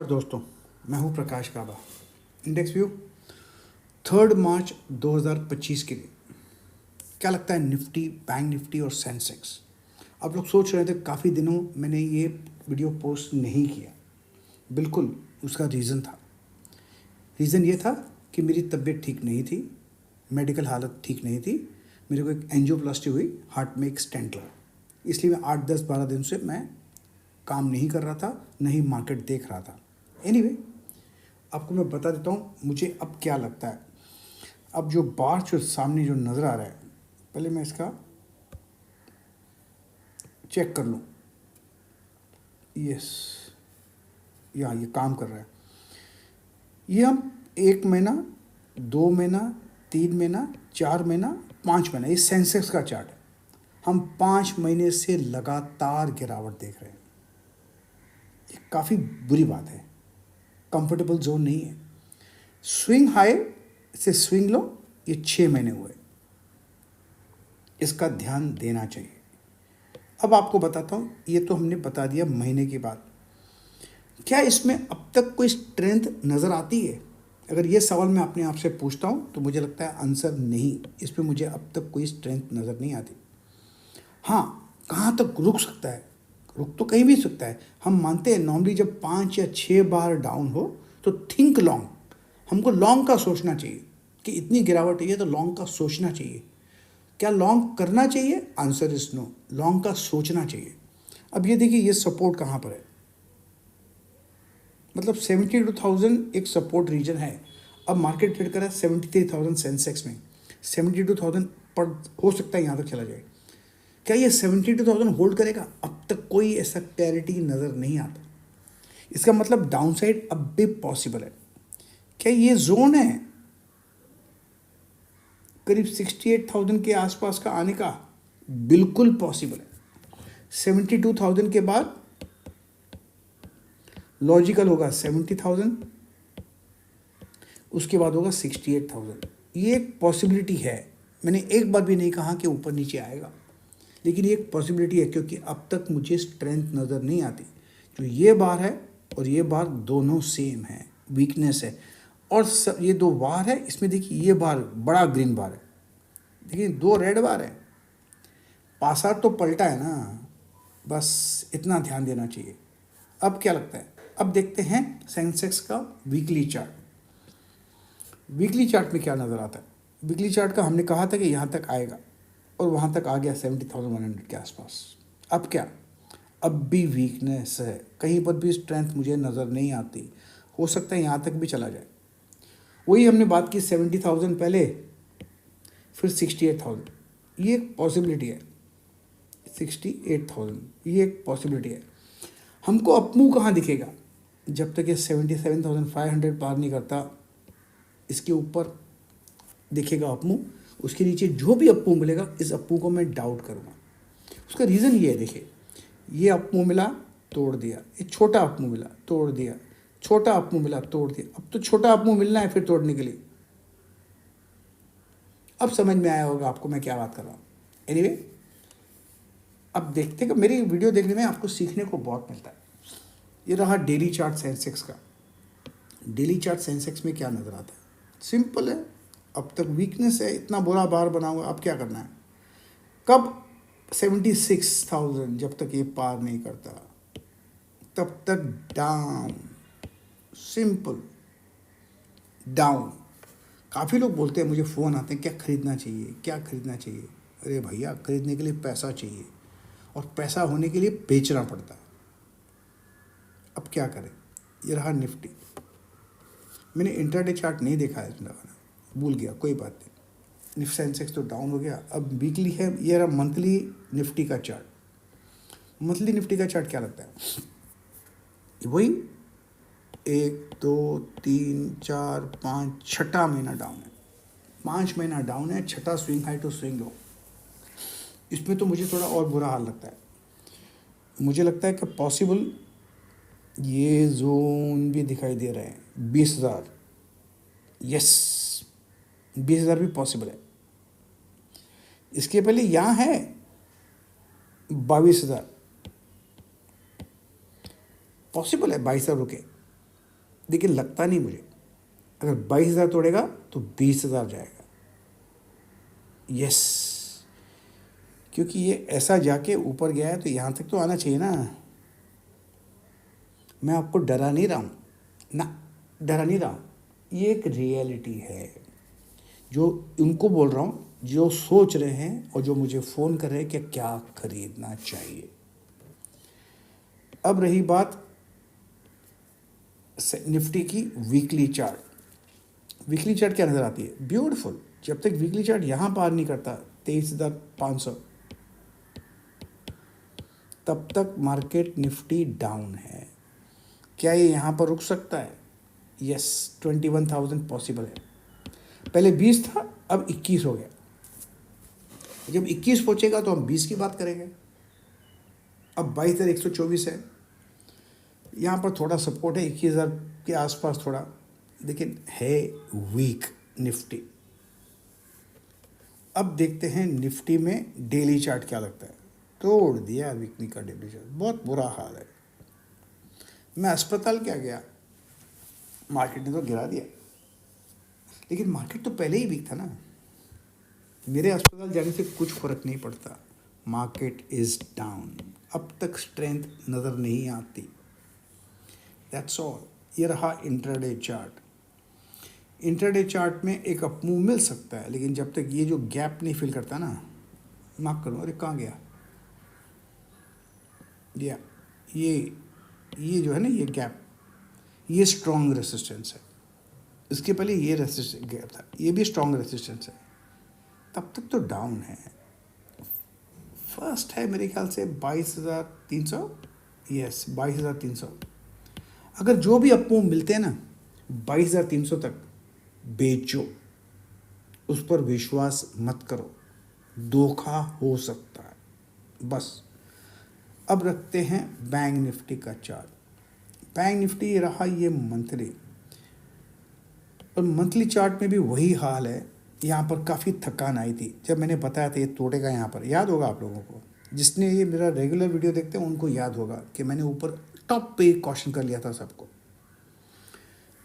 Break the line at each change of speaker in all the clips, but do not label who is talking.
दोस्तों, मैं हूं प्रकाश काबा। इंडेक्स व्यू 3 मार्च 2025 के लिए क्या लगता है निफ्टी, बैंक निफ्टी और सेंसेक्स। आप लोग सोच रहे थे काफ़ी दिनों मैंने ये वीडियो पोस्ट नहीं किया। बिल्कुल उसका रीज़न था। रीज़न ये था कि मेरी तबीयत ठीक नहीं थी, मेडिकल हालत ठीक नहीं थी। मेरे को एक एंजियोप्लास्टी हुई, हार्ट में एक स्टेंट लगा। इसलिए मैं 8, 10, 12 दिन से मैं काम नहीं कर रहा था, न ही मार्केट देख रहा था। एनीवे, आपको मैं बता देता हूँ मुझे अब क्या लगता है। अब जो बार जो सामने जो नज़र आ रहा है, पहले मैं इसका चेक कर लूँ। यस, यहाँ ये काम कर रहा है। ये हम 1 महीना, 2 महीना, 3 महीना, 4 महीना, 5 महीना, ये सेंसेक्स का चार्ट है। हम 5 महीने से लगातार गिरावट देख रहे हैं। ये काफ़ी बुरी बात है, कंफर्टेबल जोन नहीं है। स्विंग हाई से स्विंग लो ये 6 महीने हुए, इसका ध्यान देना चाहिए। अब आपको बताता हूँ, ये तो हमने बता दिया महीने के बाद। क्या इसमें अब तक कोई स्ट्रेंथ नज़र आती है? अगर ये सवाल मैं अपने आप से पूछता हूँ तो मुझे लगता है आंसर नहीं। इस पर मुझे अब तक कोई स्ट्रेंथ नज़र नहीं आती। हाँ, कहाँ तक रुक सकता है? रुक तो कहीं भी सकता है। हम मानते हैं नॉर्मली जब 5 या 6 बार डाउन हो तो थिंक लॉन्ग। हमको लॉन्ग का सोचना चाहिए कि इतनी गिरावट है तो लॉन्ग का सोचना चाहिए। क्या लॉन्ग करना चाहिए? Answer is no. लॉन्ग का सोचना चाहिए। अब ये देखिए, ये सपोर्ट कहाँ पर है, मतलब 72,000 एक सपोर्ट रीजन है। अब मार्केट ट्रेड कर रहा है 73,000 सेंसेक्स में। 72,000 पर हो सकता है यहाँ तक चला जाए। क्या ये 72,000 होल्ड करेगा? अब तक कोई ऐसा क्लैरिटी नज़र नहीं आता। इसका मतलब डाउनसाइड अब भी पॉसिबल है। क्या ये जोन है करीब 68,000 के आसपास का आने का? बिल्कुल पॉसिबल है। 72,000 के बाद लॉजिकल होगा 70,000, उसके बाद होगा 68,000। ये एक पॉसिबिलिटी है। मैंने एक बार भी नहीं कहा कि ऊपर नीचे आएगा, लेकिन ये एक पॉसिबिलिटी है क्योंकि अब तक मुझे स्ट्रेंथ नज़र नहीं आती। जो ये बार है और ये बार दोनों सेम है, वीकनेस है। और ये दो बार है, इसमें देखिए ये बार बड़ा ग्रीन बार है, देखिए 2 रेड बार है। पासा तो पलटा है ना, बस इतना ध्यान देना चाहिए। अब क्या लगता है? अब देखते हैं सेंसेक्स का वीकली चार्ट। वीकली चार्ट में क्या नज़र आता है? वीकली चार्ट का हमने कहा था कि यहाँ तक आएगा और वहाँ तक आ गया 70,100 के आसपास। अब क्या? अब भी वीकनेस है, कहीं पर भी स्ट्रेंथ मुझे नज़र नहीं आती। हो सकता है यहाँ तक भी चला जाए। वही हमने बात की 70,000 पहले, फिर 68,000, ये एक पॉसिबिलिटी है। 68,000 ये एक पॉसिबिलिटी है। हमको अपमूव कहाँ दिखेगा? जब तक ये 77,500 पार नहीं करता, इसके ऊपर दिखेगा अपमूव। उसके नीचे जो भी अपमूव मिलेगा, इस अपमूव को मैं डाउट करूँगा। उसका रीज़न ये है, देखिए ये अपमूव मिला, तोड़ दिया, एक छोटा अपमूव मिला, तोड़ दिया, छोटा अपमूव मिला, तोड़ दिया। अब तो छोटा अपमूव मिलना है फिर तोड़ने के लिए। अब समझ में आया होगा आपको मैं क्या बात कर रहा हूँ। एनीवे, अब देखते कि मेरी वीडियो देखने में आपको सीखने को बहुत मिलता है। ये रहा डेली चार्ट सेंसेक्स का। डेली चार्ट सेंसेक्स में क्या नज़र आता है? सिंपल है, अब तक वीकनेस है, इतना बुरा बार बना हुआ। अब क्या करना है? कब? 76,000 जब तक ये पार नहीं करता तब तक डाउन, सिंपल डाउन। काफ़ी लोग बोलते हैं, मुझे फ़ोन आते हैं, क्या खरीदना चाहिए, क्या खरीदना चाहिए। अरे भैया, खरीदने के लिए पैसा चाहिए और पैसा होने के लिए बेचना पड़ता है। अब क्या करें? ये रहा निफ्टी। मैंने इंट्राडे चार्ट नहीं देखा है, इसमें भूल गया, कोई बात नहीं। निफ्टी सेंसेक्स तो डाउन हो गया। अब वीकली है, ये रहा मंथली निफ्टी का चार्ट। मंथली निफ्टी का चार्ट क्या लगता है? वही 1, 2, 3, 4, 5, छठा महीना डाउन है। 5 महीना डाउन है, छठा swing high to swing low. इसमें तो मुझे थोड़ा और बुरा हाल लगता है। मुझे लगता है कि पॉसिबल ये जोन भी दिखाई दे रहे हैं 20,000। यस, 20,000 भी पॉसिबल है। इसके पहले यहाँ है 22,000, पॉसिबल है 22,000 रुके। लेकिन लगता नहीं मुझे, अगर 22,000 तोड़ेगा तो 20,000 जाएगा। यस, क्योंकि ये ऐसा जाके ऊपर गया है तो यहाँ तक तो आना चाहिए ना। मैं आपको डरा नहीं रहा हूँ ना, डरा नहीं रहा हूँ, ये एक रियलिटी है जो उनको बोल रहा हूँ जो सोच रहे हैं और जो मुझे फ़ोन कर रहे हैं कि क्या खरीदना चाहिए। अब रही बात निफ्टी की वीकली चार्ट। वीकली चार्ट क्या नज़र आती है? ब्यूटीफुल। जब तक वीकली चार्ट यहाँ पार नहीं करता 23,500, तब तक मार्केट निफ्टी डाउन है। क्या ये यहाँ पर रुक सकता है? यस, 21,000 पॉसिबल है। पहले 20 था, अब 21 हो गया। जब 21 पहुँचेगा तो हम 20 की बात करेंगे। अब 22,124 है, यहाँ पर थोड़ा सपोर्ट है 21,000 के आसपास थोड़ा, लेकिन है वीक निफ्टी। अब देखते हैं निफ्टी में डेली चार्ट क्या लगता है। तोड़ दिया वीकली का डेली चार्ट, बहुत बुरा हाल है। मैं अस्पताल क्या गया, मार्केट ने तो गिरा दिया, लेकिन मार्केट तो पहले ही वीक था ना। मेरे अस्पताल जाने से कुछ फर्क नहीं पड़ता, मार्केट इज डाउन। अब तक स्ट्रेंथ नज़र नहीं आती, दैट्स ऑल। ये रहा इंट्राडे चार्ट। इंट्राडे चार्ट में एक अपमूव मिल सकता है, लेकिन जब तक ये जो गैप नहीं फिल करता ना, माफ करो, अरे कहाँ गया या ये जो है ना, ये गैप, ये स्ट्रॉन्ग रेसिस्टेंस है। इसके पहले ये रेसिस्टेंस गैप था, ये भी स्ट्रॉन्ग रेसिस्टेंस है, तब तक तो डाउन है। फर्स्ट है मेरे ख्याल से 22,300, यस 22,300। अगर जो भी अपमूव मिलते हैं ना 22,300 तक, बेचो, उस पर विश्वास मत करो, धोखा हो सकता है बस। अब रखते हैं बैंक निफ्टी का चार्ट। बैंक निफ्टी रहा ये मंथली, और मंथली चार्ट में भी वही हाल है। यहाँ पर काफ़ी थकान आई थी जब मैंने बताया था ये तोड़ेगा यहाँ पर, याद होगा आप लोगों को, जिसने ये मेरा रेगुलर वीडियो देखते हैं उनको याद होगा कि मैंने ऊपर टॉप पे कॉशन कर लिया था सबको।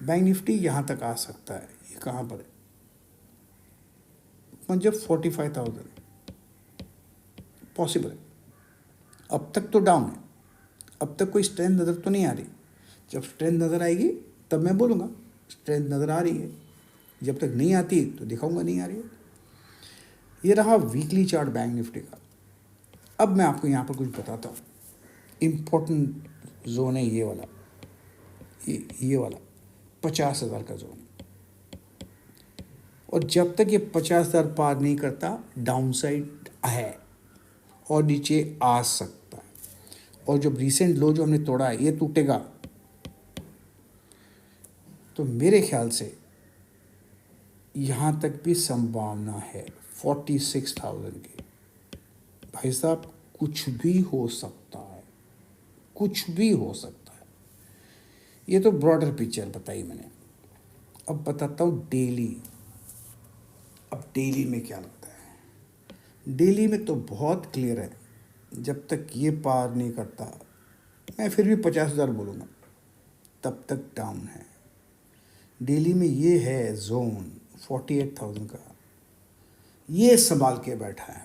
बैंक निफ्टी यहाँ तक आ सकता है, ये कहाँ पर है, मतलब 45,000 पॉसिबल है। अब तक तो डाउन है, अब तक कोई स्ट्रेंथ नज़र तो नहीं आ रही। जब स्ट्रेंथ नज़र आएगी तब मैं बोलूँगा स्ट्रेंथ नज़र आ रही है, जब तक नहीं आती तो दिखाऊंगा नहीं आ रही है। ये रहा वीकली चार्ट बैंक निफ्टी का। अब मैं आपको यहाँ पर कुछ बताता हूँ। इम्पोर्टेंट जोन है ये वाला, ये वाला 50,000 का जोन, और जब तक ये 50,000 पार नहीं करता डाउन साइड है और नीचे आ सकता है। और जब रिसेंट लो जो हमने तोड़ा है ये टूटेगा तो मेरे ख्याल से यहाँ तक भी संभावना है 46,000 की। भाई साहब कुछ भी हो सकता है, कुछ भी हो सकता है। ये तो ब्रॉडर पिक्चर बताई मैंने। अब बताता हूँ डेली। अब डेली में क्या लगता है? डेली में तो बहुत क्लियर है, जब तक ये पार नहीं करता, मैं फिर भी 50,000 बोलूँगा, तब तक डाउन है। डेली में ये है जोन 48,000 का, ये संभाल के बैठा है।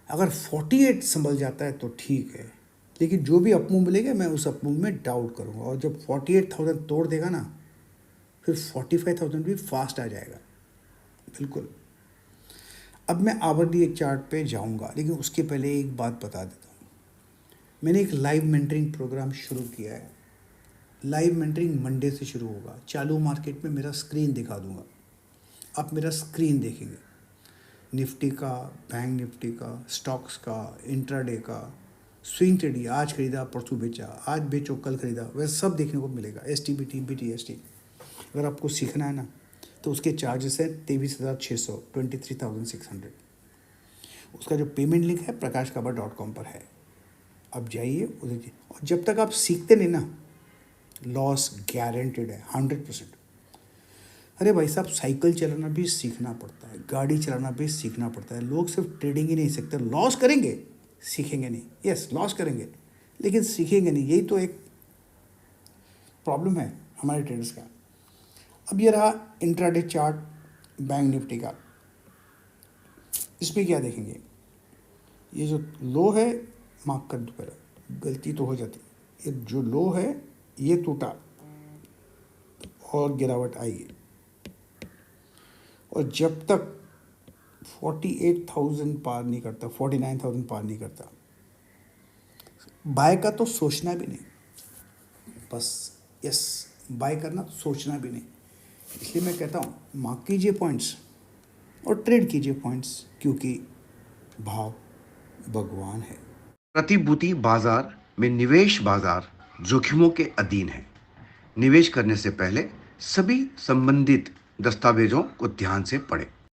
अगर 48 संभल जाता है तो ठीक है, लेकिन जो भी अपमूव मिलेगा मैं उस अपमूव में डाउट करूँगा। और जब 48,000 तोड़ देगा ना, फिर 45,000 भी फास्ट आ जाएगा, बिल्कुल। अब मैं आवरली एक चार्ट पे जाऊंगा, लेकिन उसके पहले एक बात बता देता हूँ। मैंने एक लाइव मेंटरिंग प्रोग्राम शुरू किया है। लाइव मेंटरिंग मंडे से शुरू होगा। चालू मार्केट में मेरा स्क्रीन दिखा दूंगा, आप मेरा स्क्रीन देखेंगे, निफ्टी का, बैंक निफ्टी का, स्टॉक्स का, इंट्राडे का, स्विंग ट्रेडिंग, आज खरीदा परसों बेचा, आज बेचो कल खरीदा, वह सब देखने को मिलेगा। STBT BTST। अगर आपको सीखना है ना तो उसके चार्जेस है 23,600, 23,600। उसका जो पेमेंट लिंक है prakashkaba.com पर है, आप जाइए उधर। और जब तक आप सीखते नहीं ना, लॉस गारंटेड है 100%। अरे भाई साहब, साइकिल चलाना भी सीखना पड़ता है, गाड़ी चलाना भी सीखना पड़ता है। लोग सिर्फ ट्रेडिंग ही नहीं सीखते, लॉस करेंगे, सीखेंगे नहीं। यस, लॉस करेंगे लेकिन सीखेंगे नहीं, यही तो एक प्रॉब्लम है हमारे ट्रेडर्स का। अब ये रहा इंट्राडे चार्ट बैंक निफ्टी का। इसमें क्या देखेंगे, ये जो लो है मार्क कर दो पहले, गलती तो हो जाती, ये जो लो है ये टूटा और गिरावट आई है, और जब तक 48,000 पार नहीं करता, 49,000 पार नहीं करता, बाय का तो सोचना भी नहीं, बस यस बाय करना तो सोचना भी नहीं। इसलिए मैं कहता हूँ मार्क कीजिए पॉइंट्स और ट्रेड कीजिए पॉइंट्स, क्योंकि भाव भगवान है।
प्रतिभूति बाजार में निवेश बाजार जोखिमों के अधीन है। निवेश करने से पहले सभी संबंधित दस्तावेजों को ध्यान से पढ़ें।